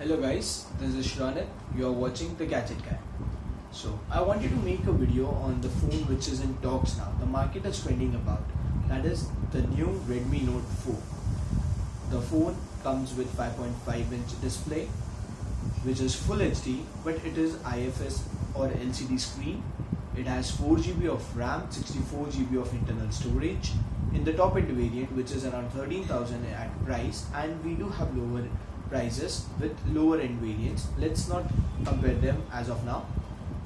Hello guys, this is Shranit. You are watching The Gadget Guy. So I wanted to make a video on the phone which is in talks now. The market is trending about. That is the new Redmi Note 4. The phone comes with 5.5-inch display which is Full HD, but it is IFS or LCD screen. It has 4GB of RAM, 64GB of internal storage in the top end variant, which is around 13,000 at price, and we do have lower prices with lower end variants. Let's not compare them as of now.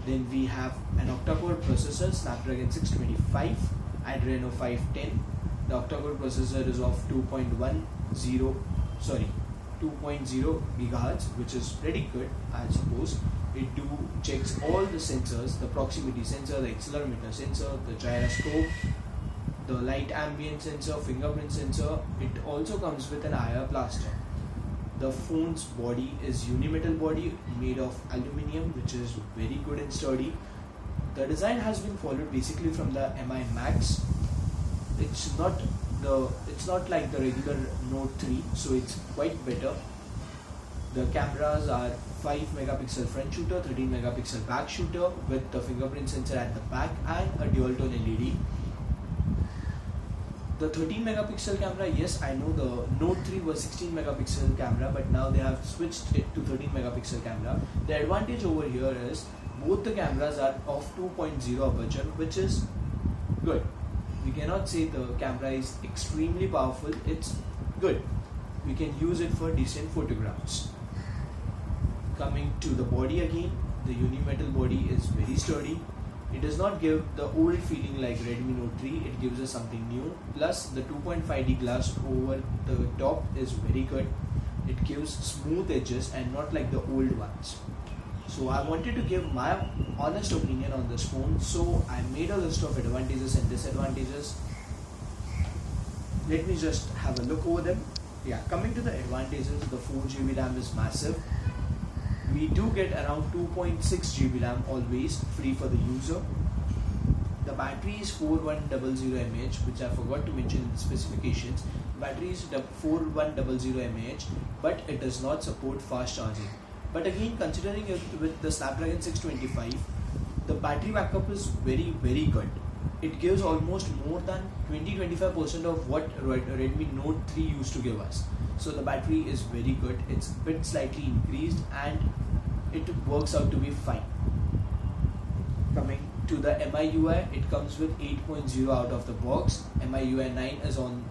Then we have an octa-core processor, Snapdragon 625 Adreno 510. The octa-core processor is of 2.0 gigahertz, which is pretty good, I suppose. It checks all the sensors, the proximity sensor, the accelerometer sensor, the gyroscope, the light ambient sensor, fingerprint sensor. It also comes with an IR blaster. The phone's body is unimetal body made of aluminium, which is very good and sturdy. The design has been followed basically from the Mi Max. It's not like the regular Note 3, so it's quite better. The cameras are 5 megapixel front shooter, 13 megapixel back shooter with the fingerprint sensor at the back and a dual tone LED. The 13 megapixel camera, yes, I know the Note 3 was 16 megapixel camera, but now they have switched it to 13 megapixel camera. The advantage over here is both the cameras are of 2.0 aperture, which is good. We cannot say the camera is extremely powerful, it's good. We can use it for decent photographs. Coming to the body again, the unimetal body is very sturdy. It does not give the old feeling like Redmi Note 3, it gives us something new. Plus the 2.5D glass over the top is very good. It gives smooth edges and not like the old ones. So I wanted to give my honest opinion on this phone, so I made a list of advantages and disadvantages. Let me just have a look over them. Yeah, coming to the advantages, the 4GB RAM is massive. We do get around 2.6 GB RAM always free for the user. The battery is 4100 mAh, which I forgot to mention in the specifications. Battery is 4100 mAh, but it does not support fast charging. But again, considering it with the Snapdragon 625, the battery backup is very good. It gives almost more than 20-25% of what Redmi Note 3 used to give us. So the battery is very good. It's a bit slightly increased and it works out to be fine. Coming to the MIUI, it comes with 8.0 out of the box. MIUI 9 is on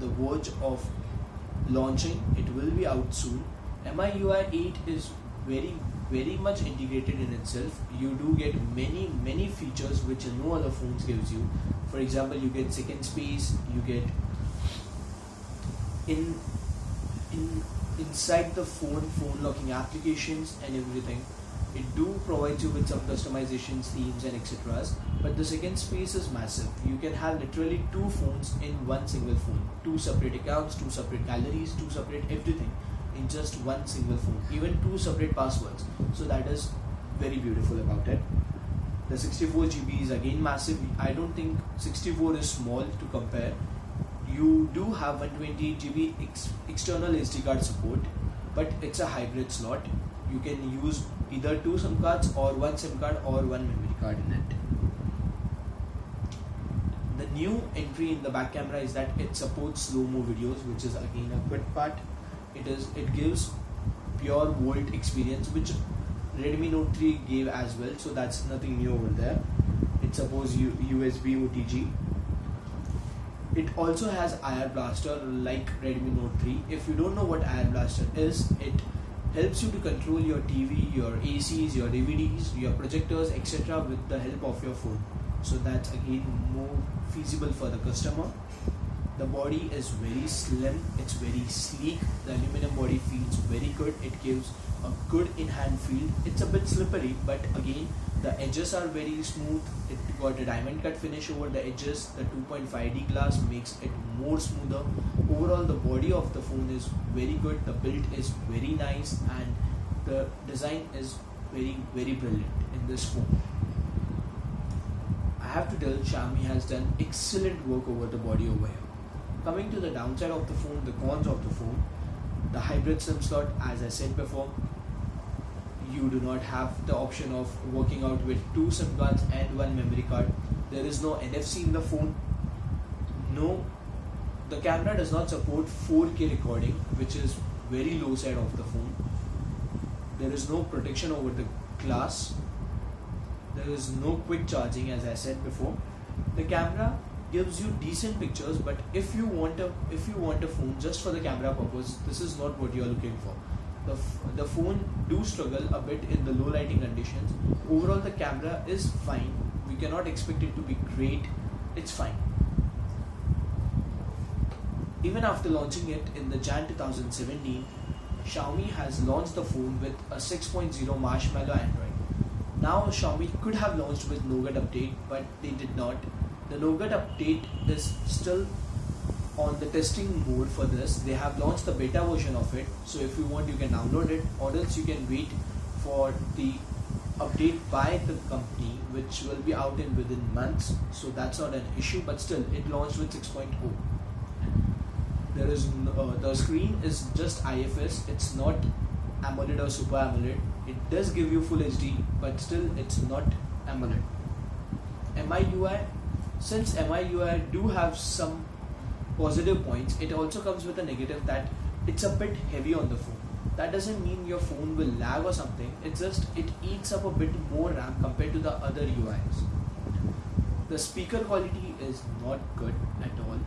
the verge of launching. It will be out soon. MIUI 8 is very much integrated in itself. You do get many features which no other phones gives you. For example, you get second space, you get inside the phone locking applications and everything. It do provide you with some customizations, themes and etc. But the second space is massive. You can have literally two phones in one single phone. Two separate accounts, two separate galleries, two separate everything in just one single phone. Even two separate passwords. So that is very beautiful about it. The 64GB is again massive. I don't think 64 is small to compare. You do have 128GB external SD card support, but it's a hybrid slot. You can use either two SIM cards or one SIM card or one memory card in it. The new entry in the back camera is that it supports slow-mo videos, which is again a good part. It gives pure volt experience, which Redmi Note 3 gave as well, so that's nothing new over there. It supports USB OTG. It also has IR blaster like Redmi Note 3. If you don't know what IR blaster is, it helps you to control your TV, your ACs, your DVDs, your projectors, etc. with the help of your phone. So that's again more feasible for the customer. The body is very slim, it's very sleek. The aluminum body feels very good. It gives a good in-hand feel. It's a bit slippery, but again, the edges are very smooth. It got a diamond cut finish over the edges. The 2.5D glass makes it more smoother. Overall, the body of the phone is very good. The build is very nice and the design is very brilliant in this phone. I have to tell, Xiaomi has done excellent work over the body over here. Coming to the downside of the phone, the cons of the phone, The hybrid SIM slot, as I said before, you do not have the option of working out with 2 SIM cards and 1 memory card. There is no NFC in the phone. No, the camera does not support 4K recording, which is very low side of the phone. There is no protection over the glass. There is no quick charging, as I said before. The camera gives you decent pictures, but if you want a phone just for the camera purpose, this is not what you are looking for. The phone do struggle a bit in the low lighting conditions. Overall, the camera is fine. We cannot expect it to be great. It's fine. Even after launching it in the Jan 2017, Xiaomi has launched the phone with a 6.0 Marshmallow Android. Now Xiaomi could have launched with Nougat update, but they did not. The Nougat update is still on the testing mode for this. They have launched the beta version of it, so if you want you can download it, or else you can wait for the update by the company, which will be out in within months, so that's not an issue, but still it launched with 6.0. There is the screen is just IFS. It's not AMOLED or Super AMOLED. It does give you Full HD, but still it's not AMOLED. MIUI, since MIUI do have some positive points, it also comes with a negative that it's a bit heavy on the phone. That doesn't mean your phone will lag or something. It's just it eats up a bit more RAM compared to the other UIs. The speaker quality is not good at all.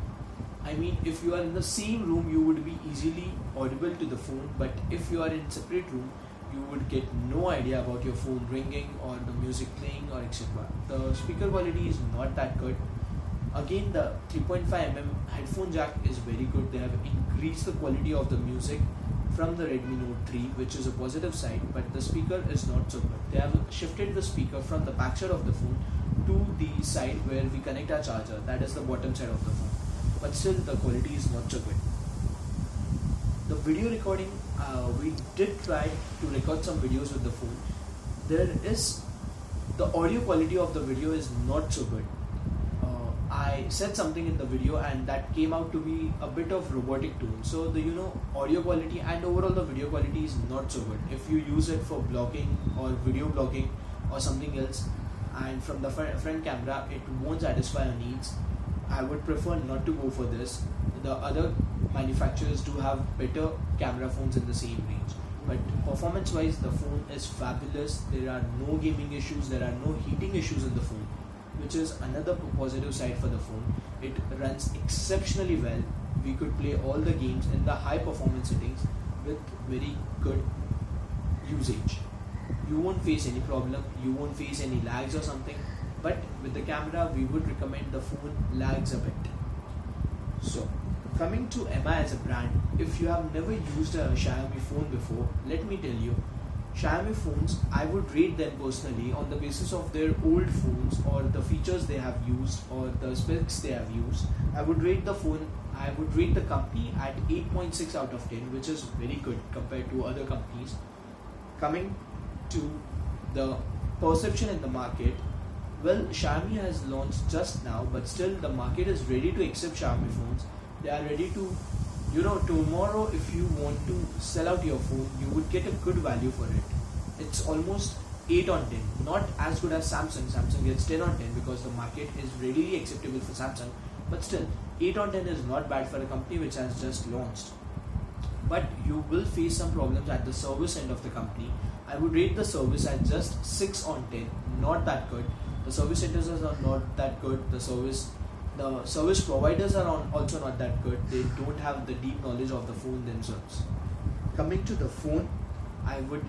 I mean, if you are in the same room, you would be easily audible to the phone, but if you are in separate room, you would get no idea about your phone ringing or the music playing or etc. The speaker quality is not that good. Again, the 3.5mm headphone jack is very good. They have increased the quality of the music from the Redmi Note 3, which is a positive side, but the speaker is not so good. They have shifted the speaker from the backside of the phone to the side where we connect our charger, that is the bottom side of the phone. But still the quality is not so good. The video recording, we did try to record some videos with the phone. The audio quality of the video is not so good. I said something in the video and that came out to be a bit of robotic tone. So the audio quality and overall the video quality is not so good. If you use it for blogging or video blogging or something else, and from the front camera it won't satisfy your needs, I would prefer not to go for this. The other manufacturers do have better camera phones in the same range, but performance wise the phone is fabulous. There are no gaming issues, there are no heating issues in the phone, which is another positive side for the phone. It runs exceptionally well. We could play all the games in the high performance settings with very good usage. You won't face any problem, you won't face any lags or something, but with the camera we would recommend the phone lags a bit. So coming to MI as a brand, if you have never used a Xiaomi phone before, let me tell you, Xiaomi phones, I would rate them personally on the basis of their old phones or the features they have used or the specs they have used. I would rate the company at 8.6 out of 10, which is very good compared to other companies. Coming to the perception in the market, well, Xiaomi has launched just now, but still the market is ready to accept Xiaomi phones. They are ready to, tomorrow if you want to sell out your phone, you would get a good value for it. It's almost 8 on 10, not as good as Samsung. Samsung gets 10 on 10 because the market is readily acceptable for Samsung, but still 8 on 10 is not bad for a company which has just launched. But you will face some problems at the service end of the company. I would rate the service at just 6 on 10, not that good. The service centers are not that good. The service providers are also not that good. They don't have the deep knowledge of the phone themselves. Coming to the phone, I would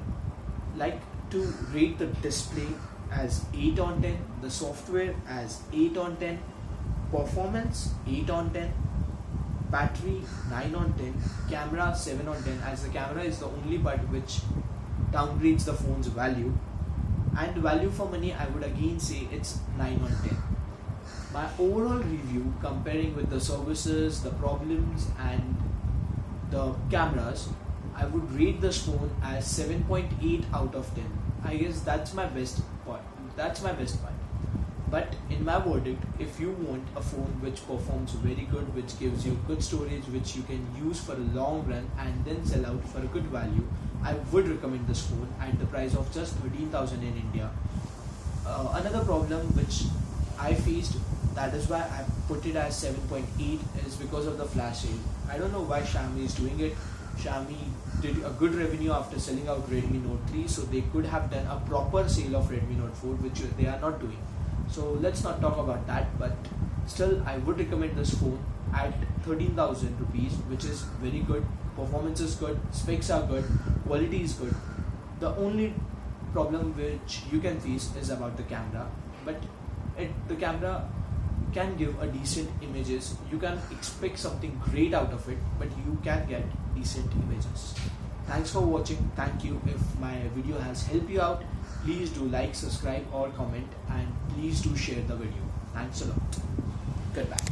like to rate the display as 8 on 10, the software as 8 on 10, performance 8 on 10, battery 9 on 10, camera 7 on 10, as the camera is the only part which downgrades the phone's value, and value for money I would again say it's 9 on 10. My overall review comparing with the services, the problems and the cameras, I would rate this phone as 7.8 out of 10. I guess that's my best part. But in my verdict, if you want a phone which performs very good, which gives you good storage, which you can use for a long run and then sell out for a good value, I would recommend this phone at the price of just 13,000 in India. Another problem which I faced, that is why I put it as 7.8, is because of the flash sale. I don't know why Xiaomi is doing it. Xiaomi did a good revenue after selling out Redmi Note 3, so they could have done a proper sale of Redmi Note 4, which they are not doing. So let's not talk about that, but still I would recommend this phone at 13,000 rupees, which is very good. Performance is good, specs are good, quality is good. The only problem which you can face is about the camera, but the camera can give a decent images. You can expect something great out of it, but you can get decent images. Thanks for watching. Thank you. If my video has helped you out, please do like, subscribe or comment, and please do share the video. Thanks a lot. Goodbye.